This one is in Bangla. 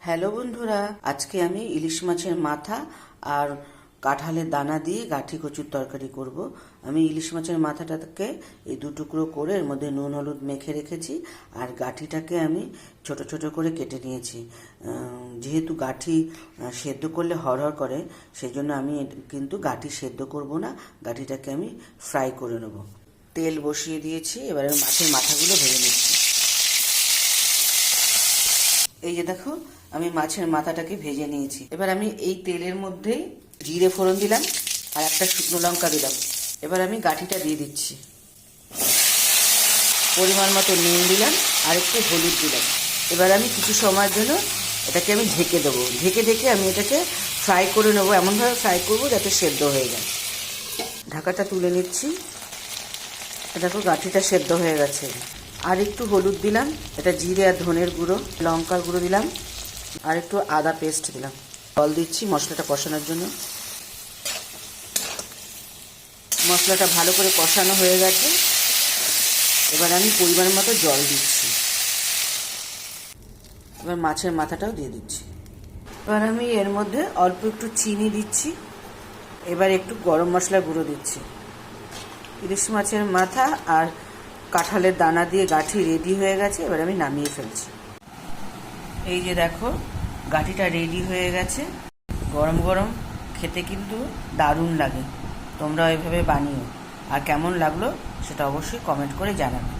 হ্যালো বন্ধুরা, আজকে আমি ইলিশ মাছের মাথা আর কাঁঠালের দানা দিয়ে গাঠি কচুর তরকারি করব। আমি ইলিশ মাছের মাথাটাকে এই দু টুকরো করে এর মধ্যে নুন হলুদ মেখে রেখেছি, আর গাঠিটাকে আমি ছোট ছোট করে কেটে নিয়েছি। যেহেতু গাঠি সেদ্ধ করলে হড়হড় করে, সেই জন্য আমি কিন্তু গাঠি সেদ্ধ করব না, গাঠিটাকে আমি ফ্রাই করে নেব। তেল বসিয়ে দিয়েছি, এবারে মাছের মাথাগুলো ভেজে নিচ্ছি। এই যে দেখো, আমি মাছের মাথাটাকে ভেজে নিয়েছি। এবার আমি এই তেলের মধ্যেই জিরে ফোড়ন দিলাম আর একটা শুকনো লঙ্কা দিলাম। এবার আমি গাঠিটা দিয়ে দিচ্ছি। পরিমাণ মতো নুন দিলাম আর একটু হলুদ দিলাম। এবার আমি কিছু সময়ের জন্য এটাকে আমি ঢেকে দেবো। ঢেকে আমি এটাকে ফ্রাই করে নেবো, এমনভাবে ফ্রাই করবো যাতে সেদ্ধ হয়ে যায়। ঢাকাটা তুলে নিচ্ছি। দেখো, গাঠিটা সেদ্ধ হয়ে গেছে। আর একটু হলুদ দিলাম, এটা জিরে আর ধনের গুঁড়ো, লঙ্কার গুঁড়ো দিলাম আর একটু আদা পেস্ট দিলাম। জল দিচ্ছি মশলাটা কষানোর জন্য। মশলাটা ভালো করে কষানো হয়ে গেছে, এবার আমি পরিমাণ মতো জল দিচ্ছি। এবার মাছের মাথাটাও দিয়ে দিচ্ছি। এবার আমি এর মধ্যে অল্প একটু চিনি দিচ্ছি। এবার একটু গরম মশলা গুঁড়ো দিচ্ছি। ইলিশ মাছের মাথা আর কাঁঠালের দানা দিয়ে গাঠি রেডি হয়ে গেছে। এবার আমি নামিয়ে ফেলছি। এই যে দেখো, গাঠিটা রেডি হয়ে গেছে। গরম গরম খেতে কিন্তু দারুণ লাগে। তোমরা এভাবে বানিও, আর কেমন লাগলো সেটা অবশ্যই কমেন্ট করে জানাবে।